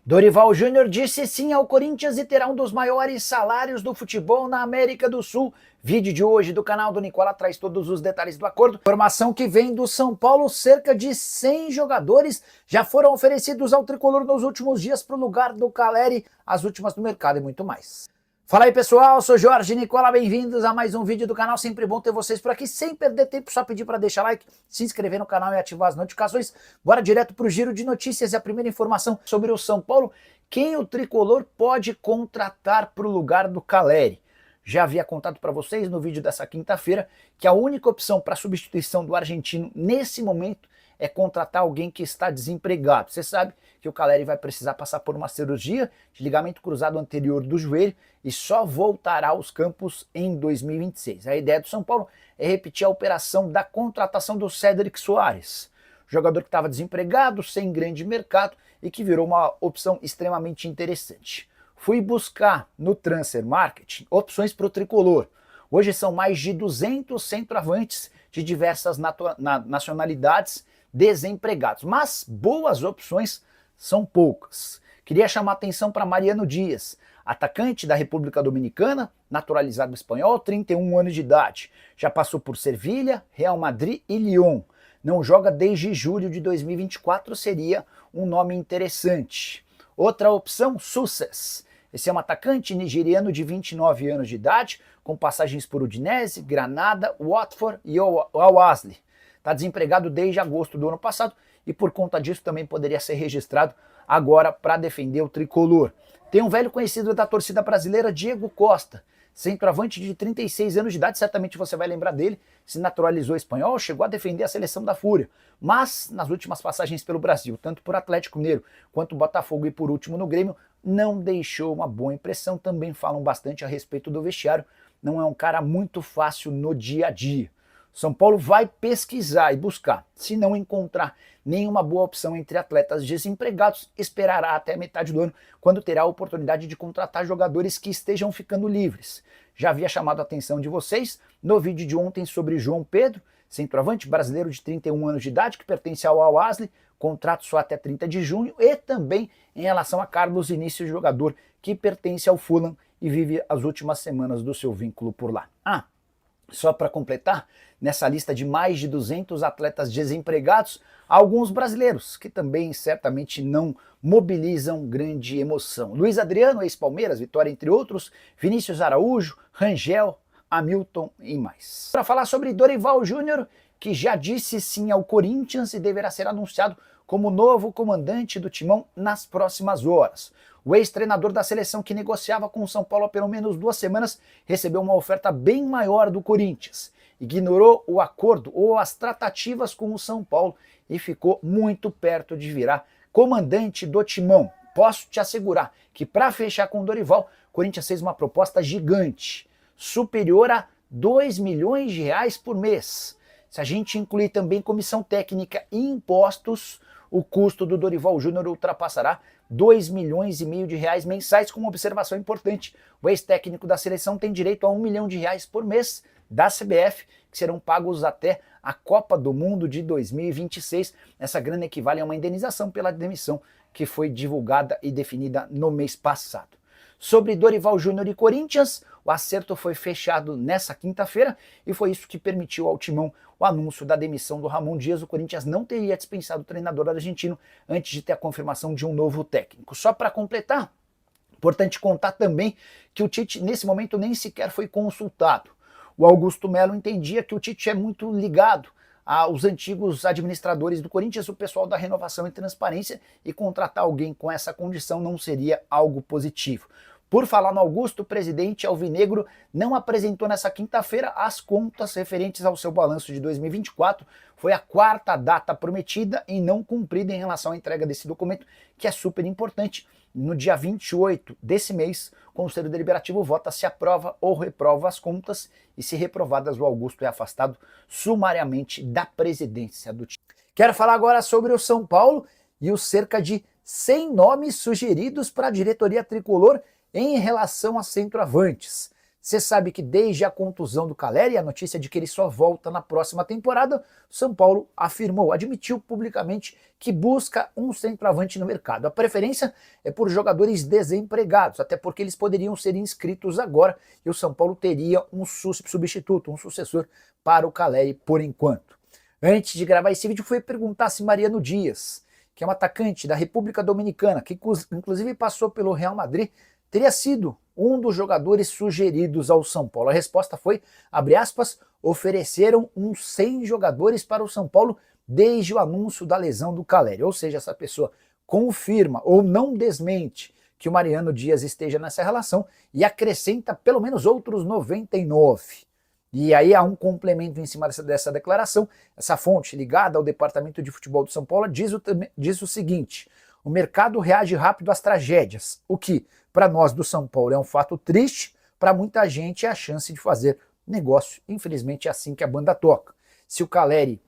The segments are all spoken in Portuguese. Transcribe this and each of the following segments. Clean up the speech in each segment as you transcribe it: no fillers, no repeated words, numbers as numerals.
Dorival Júnior disse sim ao Corinthians e terá um dos maiores salários do futebol na América do Sul. Vídeo de hoje do canal do Nicola traz todos os detalhes do acordo. Informação que vem do São Paulo, cerca de 100 jogadores já foram oferecidos ao tricolor nos últimos dias para o lugar do Caleri, as últimas do mercado e muito mais. Fala aí pessoal, sou Jorge Nicola, bem-vindos a mais um vídeo do canal, sempre bom ter vocês por aqui, sem perder tempo, só pedir para deixar like, se inscrever no canal e ativar as notificações. Bora direto para o giro de notícias e a primeira informação sobre o São Paulo, quem o tricolor pode contratar para o lugar do Caleri. Já havia contado para vocês no vídeo dessa quinta-feira que a única opção para substituição do argentino nesse momento é contratar alguém que está desempregado. Você sabe que o Caleri vai precisar passar por uma cirurgia de ligamento cruzado anterior do joelho e só voltará aos campos em 2026. A ideia do São Paulo é repetir a operação da contratação do Cédric Soares, jogador que estava desempregado, sem grande mercado e que virou uma opção extremamente interessante. Fui buscar no Transfer Market opções para o tricolor. Hoje são mais de 200 centroavantes de diversas nacionalidades desempregados, mas boas opções são poucas. Queria chamar atenção para Mariano Dias, atacante da República Dominicana, naturalizado espanhol, 31 anos de idade. Já passou por Sevilha, Real Madrid e Lyon. Não joga desde julho de 2024, seria um nome interessante. Outra opção, Success. Esse é um atacante nigeriano de 29 anos de idade, com passagens por Udinese, Granada, Watford e Al-Ahly. Está desempregado desde agosto do ano passado e por conta disso também poderia ser registrado agora para defender o tricolor. Tem um velho conhecido da torcida brasileira, Diego Costa, centroavante de 36 anos de idade, certamente você vai lembrar dele, se naturalizou espanhol, chegou a defender a seleção da Fúria, mas nas últimas passagens pelo Brasil, tanto por Atlético Mineiro quanto Botafogo e por último no Grêmio, não deixou uma boa impressão, também falam bastante a respeito do vestiário, não é um cara muito fácil no dia a dia. São Paulo vai pesquisar e buscar. Se não encontrar nenhuma boa opção entre atletas desempregados, esperará até a metade do ano, quando terá a oportunidade de contratar jogadores que estejam ficando livres. Já havia chamado a atenção de vocês no vídeo de ontem sobre João Pedro, centroavante brasileiro de 31 anos de idade, que pertence ao Al-Ahly, contrato só até 30 de junho, e também em relação a Carlos Vinícius, jogador que pertence ao Fulham e vive as últimas semanas do seu vínculo por lá. Só para completar, nessa lista de mais de 200 atletas desempregados, há alguns brasileiros que também certamente não mobilizam grande emoção. Luiz Adriano, ex-Palmeiras, Vitória entre outros, Vinícius Araújo, Rangel, Hamilton e mais. Para falar sobre Dorival Júnior, que já disse sim ao Corinthians e deverá ser anunciado como novo comandante do Timão nas próximas horas. O ex-treinador da seleção que negociava com o São Paulo há pelo menos 2 semanas recebeu uma oferta bem maior do Corinthians. Ignorou o acordo ou as tratativas com o São Paulo e ficou muito perto de virar comandante do Timão. Posso te assegurar que para fechar com o Dorival, o Corinthians fez uma proposta gigante, superior a 2 milhões de reais por mês. Se a gente incluir também comissão técnica e impostos, o custo do Dorival Júnior ultrapassará 2 milhões e meio de reais mensais, com uma observação importante. O ex-técnico da seleção tem direito a 1 milhão de reais por mês da CBF, que serão pagos até a Copa do Mundo de 2026. Essa grana equivale a uma indenização pela demissão que foi divulgada e definida no mês passado. Sobre Dorival Júnior e Corinthians, o acerto foi fechado nessa quinta-feira e foi isso que permitiu ao Timão o anúncio da demissão do Ramon Dias. O Corinthians não teria dispensado o treinador argentino antes de ter a confirmação de um novo técnico. Só para completar, importante contar também que o Tite nesse momento nem sequer foi consultado. O Augusto Melo entendia que o Tite é muito ligado aos antigos administradores do Corinthians, o pessoal da Renovação e Transparência, e contratar alguém com essa condição não seria algo positivo. Por falar no Augusto, o presidente alvinegro não apresentou nessa quinta-feira as contas referentes ao seu balanço de 2024. Foi a 4ª data prometida e não cumprida em relação à entrega desse documento, que é super importante. No dia 28 desse mês, o Conselho Deliberativo vota se aprova ou reprova as contas e, se reprovadas, o Augusto é afastado sumariamente da presidência do time. Quero falar agora sobre o São Paulo e os cerca de 100 nomes sugeridos para a diretoria tricolor em relação a centroavantes. Você sabe que desde a contusão do Calleri e a notícia de que ele só volta na próxima temporada, o São Paulo admitiu publicamente que busca um centroavante no mercado. A preferência é por jogadores desempregados, até porque eles poderiam ser inscritos agora e o São Paulo teria um substituto, um sucessor para o Calleri por enquanto. Antes de gravar esse vídeo, fui perguntar se Mariano Dias, que é um atacante da República Dominicana, que inclusive passou pelo Real Madrid, teria sido um dos jogadores sugeridos ao São Paulo. A resposta foi, abre aspas, ofereceram uns 100 jogadores para o São Paulo desde o anúncio da lesão do Calleri. Ou seja, essa pessoa confirma ou não desmente que o Mariano Dias esteja nessa relação e acrescenta pelo menos outros 99. E aí há um complemento em cima dessa declaração. Essa fonte ligada ao departamento de futebol do São Paulo diz o seguinte: o mercado reage rápido às tragédias, o que, para nós do São Paulo, é um fato triste, para muita gente é a chance de fazer negócio. Infelizmente é assim que a banda toca. Se o Calleri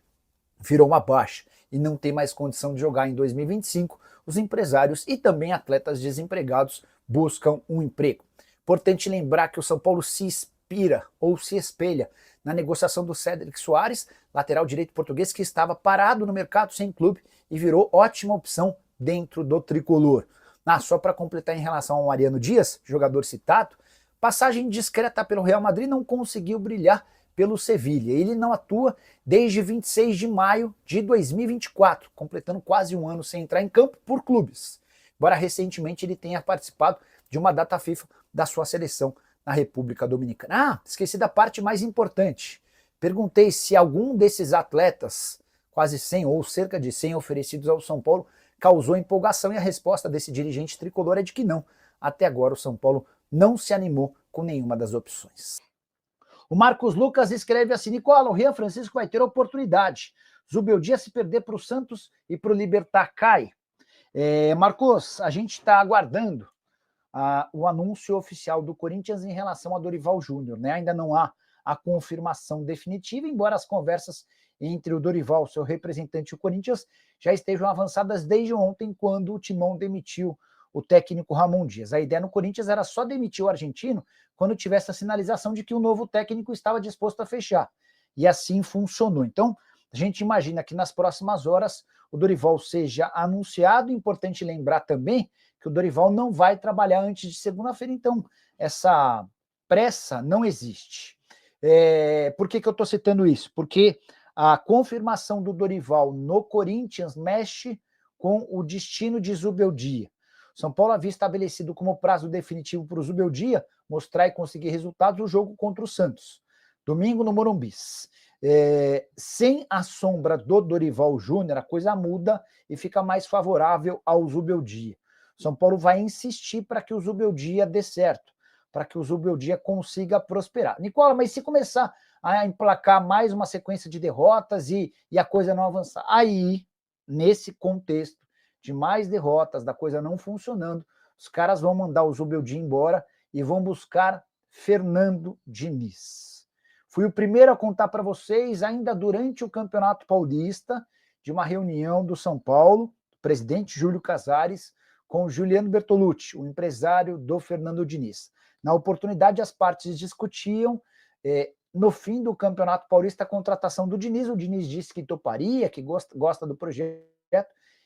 virou uma baixa e não tem mais condição de jogar em 2025, os empresários e também atletas desempregados buscam um emprego. Importante lembrar que o São Paulo se inspira ou se espelha na negociação do Cédric Soares, lateral direito português que estava parado no mercado sem clube e virou ótima opção dentro do tricolor. Só para completar em relação ao Mariano Dias, jogador citado, passagem discreta pelo Real Madrid, não conseguiu brilhar pelo Sevilha. Ele não atua desde 26 de maio de 2024, completando quase um ano sem entrar em campo por clubes. Embora recentemente ele tenha participado de uma data FIFA da sua seleção na República Dominicana. Esqueci da parte mais importante. Perguntei se algum desses atletas, quase 100 ou cerca de 100 oferecidos ao São Paulo, causou empolgação, e a resposta desse dirigente tricolor é de que não. Até agora o São Paulo não se animou com nenhuma das opções. O Marcos Lucas escreve assim: Nicola, o Rian Francisco vai ter oportunidade. Zubeldia se perder para o Santos e para o Libertad cai. Marcos, a gente está aguardando o anúncio oficial do Corinthians em relação a Dorival Júnior, né? Ainda não há a confirmação definitiva, embora as conversas entre o Dorival, seu representante, e o Corinthians já estejam avançadas desde ontem, quando o Timão demitiu o técnico Ramon Dias. A ideia no Corinthians era só demitir o argentino quando tivesse a sinalização de que o novo técnico estava disposto a fechar. E assim funcionou. Então, a gente imagina que nas próximas horas o Dorival seja anunciado. Importante lembrar também que o Dorival não vai trabalhar antes de segunda-feira, então essa pressa não existe. Por que eu estou citando isso? Porque a confirmação do Dorival no Corinthians mexe com o destino de Zubeldia. São Paulo havia estabelecido como prazo definitivo para o Zubeldia mostrar e conseguir resultados o jogo contra o Santos, domingo no Morumbi. Sem a sombra do Dorival Júnior, a coisa muda e fica mais favorável ao Zubeldia. São Paulo vai insistir para que o Zubeldia dê certo, para que o Zubeldia consiga prosperar. Nicola, mas se começar a emplacar mais uma sequência de derrotas e a coisa não avançar, aí, nesse contexto de mais derrotas, da coisa não funcionando, os caras vão mandar o Zubeldia embora e vão buscar Fernando Diniz. Fui o primeiro a contar para vocês, ainda durante o Campeonato Paulista, de uma reunião do São Paulo, do presidente Júlio Casares, com o Juliano Bertolucci, o empresário do Fernando Diniz. Na oportunidade, as partes discutiam, no fim do Campeonato Paulista, a contratação do Diniz. O Diniz disse que toparia, que gosta do projeto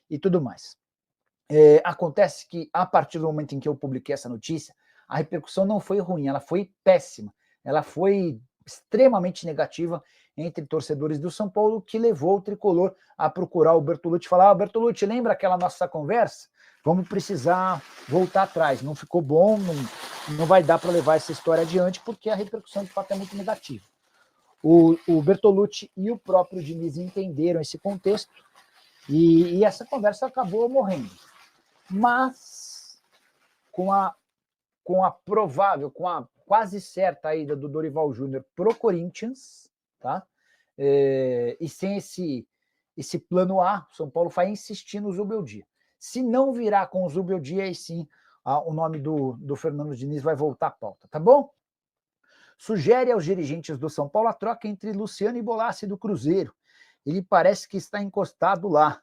e tudo mais. Acontece que, a partir do momento em que eu publiquei essa notícia, a repercussão não foi ruim, ela foi péssima. Ela foi extremamente negativa entre torcedores do São Paulo, que levou o tricolor a procurar o Bertolucci e falar: Bertolucci, lembra aquela nossa conversa? Vamos precisar voltar atrás. Não ficou bom, não vai dar para levar essa história adiante, porque a repercussão de fato é muito negativa. O Bertolucci e o próprio Diniz entenderam esse contexto e essa conversa acabou morrendo. Mas com a quase certa ida do Dorival Júnior pro Corinthians, tá? E sem esse plano A, o São Paulo vai insistir no Zubeldia. Se não virar com o Zubeldia, aí sim o nome do Fernando Diniz vai voltar à pauta, tá bom? Sugere aos dirigentes do São Paulo a troca entre Luciano e Bolassi do Cruzeiro. Ele parece que está encostado lá.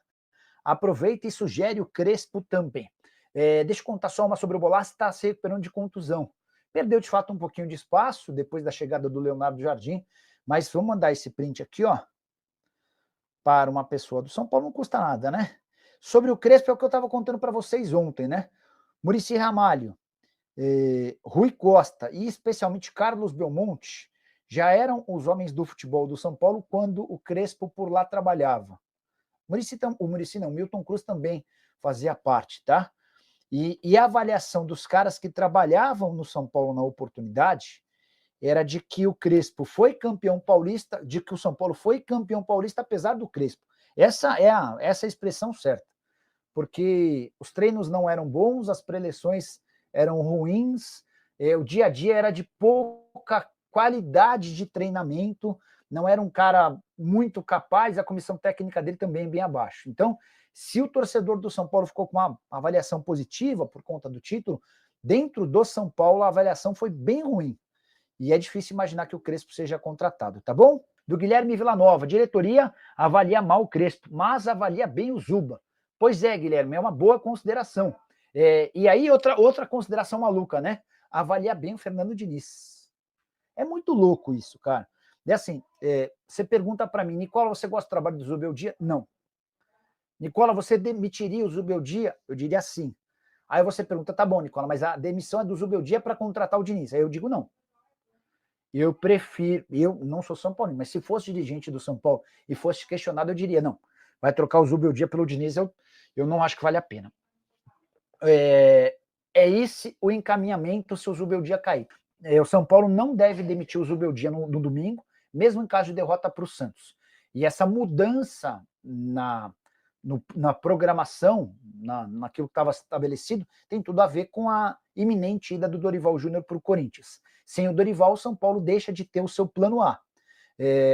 Aproveita e sugere o Crespo também. Deixa eu contar só uma sobre o Bolassi, está se recuperando de contusão. Perdeu, de fato, um pouquinho de espaço depois da chegada do Leonardo Jardim, mas vamos mandar esse print aqui, ó, para uma pessoa do São Paulo, não custa nada, né? Sobre o Crespo é o que eu estava contando para vocês ontem, né? Muricy Ramalho, Rui Costa e especialmente Carlos Belmonte já eram os homens do futebol do São Paulo quando o Crespo por lá trabalhava. O Muricy não, Milton Cruz também fazia parte, tá? E a avaliação dos caras que trabalhavam no São Paulo na oportunidade era de que o Crespo foi campeão paulista, de que o São Paulo foi campeão paulista apesar do Crespo. Essa é essa expressão certa, porque os treinos não eram bons, as preleções eram ruins, o dia a dia era de pouca qualidade de treinamento, não era um cara muito capaz, a comissão técnica dele também bem abaixo. Então, se o torcedor do São Paulo ficou com uma avaliação positiva por conta do título, dentro do São Paulo a avaliação foi bem ruim. E é difícil imaginar que o Crespo seja contratado, tá bom? Do Guilherme Villanova, diretoria avalia mal o Crespo, mas avalia bem o Zuba. Pois é, Guilherme, é uma boa consideração. E aí, outra consideração maluca, né? Avaliar bem o Fernando Diniz. É muito louco isso, cara. É assim, você pergunta para mim, Nicola, você gosta do trabalho do Zubeldia? Não. Nicola, você demitiria o Zubeldia? Eu diria sim. Aí você pergunta, tá bom, Nicola, mas a demissão é do Zubeldia para contratar o Diniz. Aí eu digo não. Eu prefiro, eu não sou São Paulo, mas se fosse dirigente do São Paulo e fosse questionado, eu diria, não, vai trocar o Zubeldia pelo Diniz, eu não acho que vale a pena. É esse o encaminhamento se o Zubeldia cair. O São Paulo não deve demitir o Zubeldia no domingo, mesmo em caso de derrota para o Santos. E essa mudança na programação, naquilo que estava estabelecido, tem tudo a ver com a iminente ida do Dorival Júnior para o Corinthians. Sem o Dorival, o São Paulo deixa de ter o seu plano A.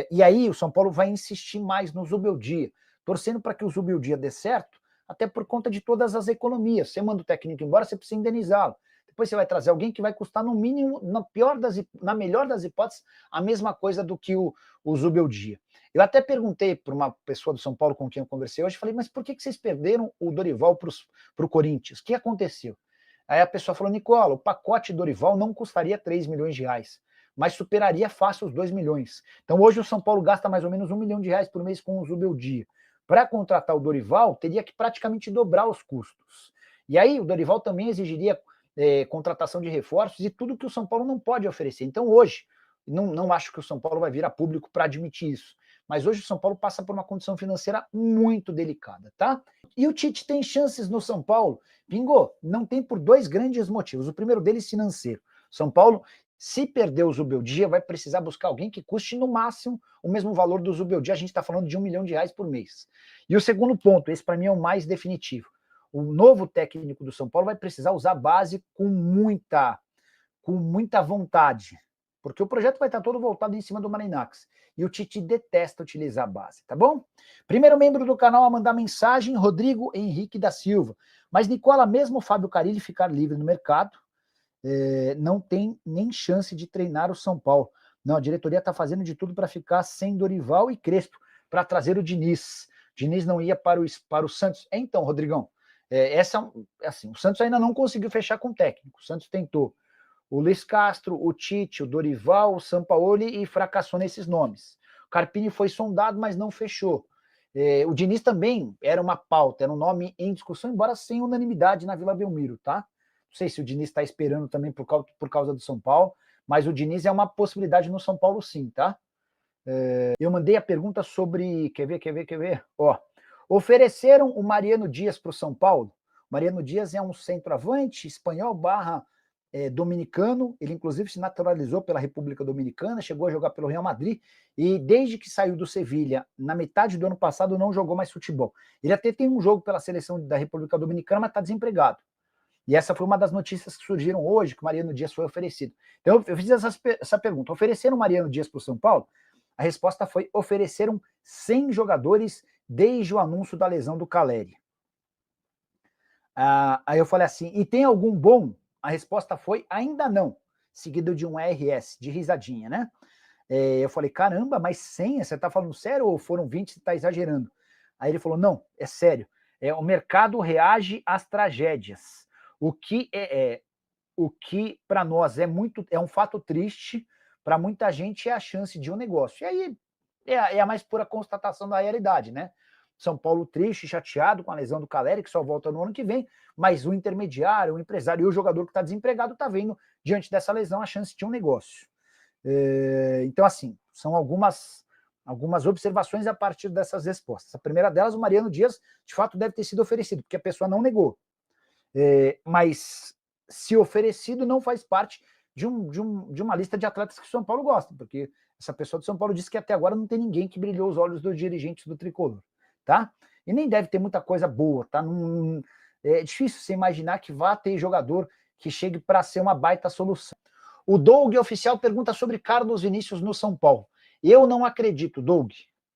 E aí o São Paulo vai insistir mais no Zubeldia, torcendo para que o Zubeldia dê certo, até por conta de todas as economias. Você manda o técnico embora, você precisa indenizá-lo. Depois você vai trazer alguém que vai custar no mínimo, na melhor das hipóteses, a mesma coisa do que o Zubeldia. Eu até perguntei para uma pessoa do São Paulo com quem eu conversei hoje, falei, mas por que vocês perderam o Dorival para o Corinthians? O que aconteceu? Aí a pessoa falou, Nicola, o pacote Dorival não custaria 3 milhões de reais, mas superaria fácil os 2 milhões. Então hoje o São Paulo gasta mais ou menos 1 milhão de reais por mês com o Zubeldia. Para contratar o Dorival, teria que praticamente dobrar os custos. E aí o Dorival também exigiria contratação de reforços e tudo que o São Paulo não pode oferecer. Então hoje, não acho que o São Paulo vai vir a público para admitir isso, mas hoje o São Paulo passa por uma condição financeira muito delicada, tá? E o Tite tem chances no São Paulo? Bingo, não tem por 2 grandes motivos. O primeiro deles financeiro. São Paulo, se perder o Zubeldia, vai precisar buscar alguém que custe no máximo o mesmo valor do Zubeldia. A gente está falando de 1 milhão de reais por mês. E o segundo ponto, esse para mim é o mais definitivo. O novo técnico do São Paulo vai precisar usar a base com muita vontade, porque o projeto vai estar todo voltado em cima do Marinax. E o Tite detesta utilizar a base, tá bom? Primeiro membro do canal a mandar mensagem, Rodrigo Henrique da Silva. Mas, Nicola, mesmo o Fábio Carille ficar livre no mercado, não tem nem chance de treinar o São Paulo. Não, a diretoria está fazendo de tudo para ficar sem Dorival e Crespo, para trazer o Diniz. Diniz não ia para o Santos. Então, Rodrigão, o Santos ainda não conseguiu fechar com o técnico. O Santos tentou o Luiz Castro, o Tite, o Dorival, o Sampaoli e fracassou nesses nomes. O Carpini foi sondado, mas não fechou. O Diniz também era uma pauta, era um nome em discussão, embora sem unanimidade na Vila Belmiro, tá? Não sei se o Diniz está esperando também por causa do São Paulo, mas o Diniz é uma possibilidade no São Paulo sim, tá? Eu mandei a pergunta sobre, quer ver? Ofereceram o Mariano Dias para o São Paulo. O Mariano Dias é um centroavante espanhol dominicano, ele inclusive se naturalizou pela República Dominicana, chegou a jogar pelo Real Madrid, e desde que saiu do Sevilha, na metade do ano passado, não jogou mais futebol. Ele até tem um jogo pela seleção da República Dominicana, mas está desempregado. E essa foi uma das notícias que surgiram hoje, que o Mariano Dias foi oferecido. Então eu fiz essa pergunta, ofereceram o Mariano Dias para o São Paulo? A resposta foi, ofereceram 100 jogadores desde o anúncio da lesão do Caleri. Aí eu falei assim, e tem algum bom? A resposta foi, ainda não, seguido de um RS, de risadinha, né? Eu falei, caramba, mas 100? Você tá falando sério ou foram 20? Você tá exagerando? Aí ele falou, não, é sério. O mercado reage às tragédias. O que o que para nós é um fato triste, para muita gente é a chance de um negócio. E aí é a mais pura constatação da realidade, né? São Paulo triste, chateado com a lesão do Caleri, que só volta no ano que vem, mas o intermediário, o empresário e o jogador que está desempregado está vendo, diante dessa lesão, a chance de um negócio. Então, assim, são algumas observações a partir dessas respostas. A primeira delas, o Mariano Dias, de fato, deve ter sido oferecido, porque a pessoa não negou. Mas, se oferecido, não faz parte de uma lista de atletas que o São Paulo gosta, porque essa pessoa do São Paulo disse que até agora não tem ninguém que brilhou os olhos dos dirigentes do Tricolor, tá? E nem deve ter muita coisa boa, tá? É difícil você imaginar que vá ter jogador que chegue para ser uma baita solução. O Doug Oficial pergunta sobre Carlos Vinícius no São Paulo. Eu não acredito, Doug,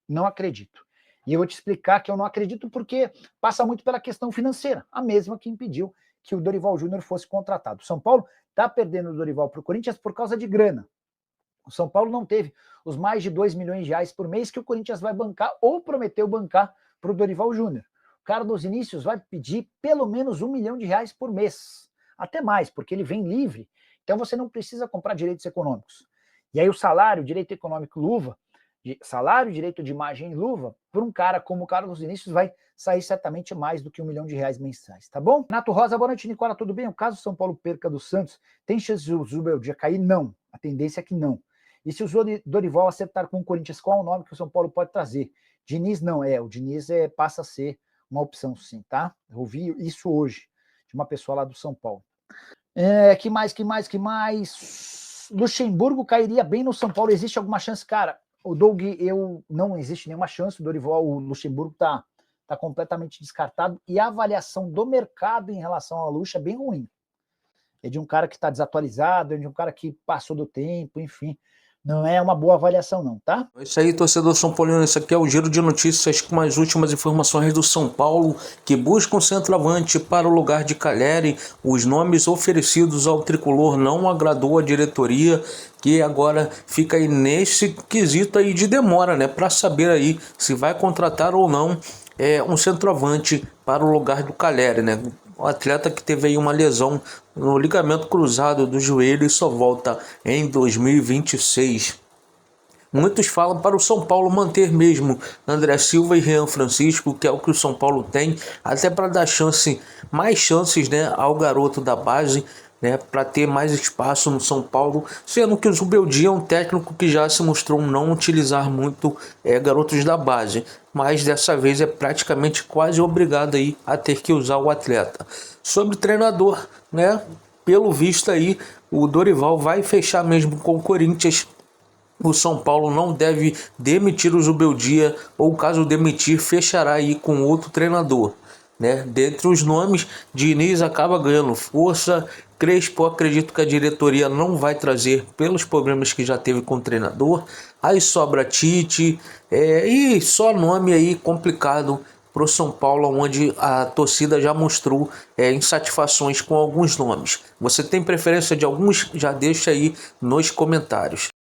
não acredito. E eu vou te explicar que eu não acredito porque passa muito pela questão financeira, a mesma que impediu que o Dorival Júnior fosse contratado. O São Paulo está perdendo o Dorival para o Corinthians por causa de grana. O São Paulo não teve os mais de 2 milhões de reais por mês que o Corinthians vai bancar ou prometeu bancar para o Dorival Júnior. O Carlos Vinícius vai pedir pelo menos R$1 milhão por mês. Até mais, porque ele vem livre. Então você não precisa comprar direitos econômicos. E aí o salário, direito econômico luva, salário, direito de imagem e luva, por um cara como o Carlos Vinícius vai sair certamente mais do que R$1 milhão mensais, tá bom? Nato Rosa, boa noite, Nicola, tudo bem? O caso São Paulo perca do Santos, tem chance de o Zubeldia cair? Não. A tendência é que não. E se o Dorival acertar com o Corinthians, qual é o nome que o São Paulo pode trazer? Diniz não, o Diniz passa a ser uma opção sim, tá? Eu ouvi isso hoje, de uma pessoa lá do São Paulo. Que mais? Luxemburgo cairia bem no São Paulo, existe alguma chance? Cara, o Doug, não existe nenhuma chance, o Luxemburgo tá completamente descartado, e a avaliação do mercado em relação ao Luxa é bem ruim. É de um cara que está desatualizado, é de um cara que passou do tempo, enfim. Não é uma boa avaliação não, tá? É isso aí, torcedor São Paulino, esse aqui é o Giro de Notícias com as últimas informações do São Paulo, que busca um centroavante para o lugar de Caleri. Os nomes oferecidos ao tricolor não agradou a diretoria, que agora fica aí nesse quesito aí de demora, né? Para saber aí se vai contratar ou não um centroavante para o lugar do Caleri, né? O atleta que teve aí uma lesão no ligamento cruzado do joelho e só volta em 2026. Muitos falam para o São Paulo manter mesmo André Silva e Jean Francisco, que é o que o São Paulo tem, até para dar mais chances, né, ao garoto da base, né, para ter mais espaço no São Paulo, sendo que o Zubeldia é um técnico que já se mostrou não utilizar muito garotos da base, mas dessa vez é praticamente quase obrigado aí a ter que usar o atleta. Sobre o treinador, né, pelo visto aí, o Dorival vai fechar mesmo com o Corinthians. O São Paulo não deve demitir o Zubeldia, ou caso demitir, fechará aí com outro treinador, né? Dentre os nomes, Diniz acaba ganhando força, Crespo acredito que a diretoria não vai trazer pelos problemas que já teve com o treinador, aí sobra Tite, e só nome aí complicado para o São Paulo, onde a torcida já mostrou insatisfações com alguns nomes. Você tem preferência de alguns? Já deixa aí nos comentários.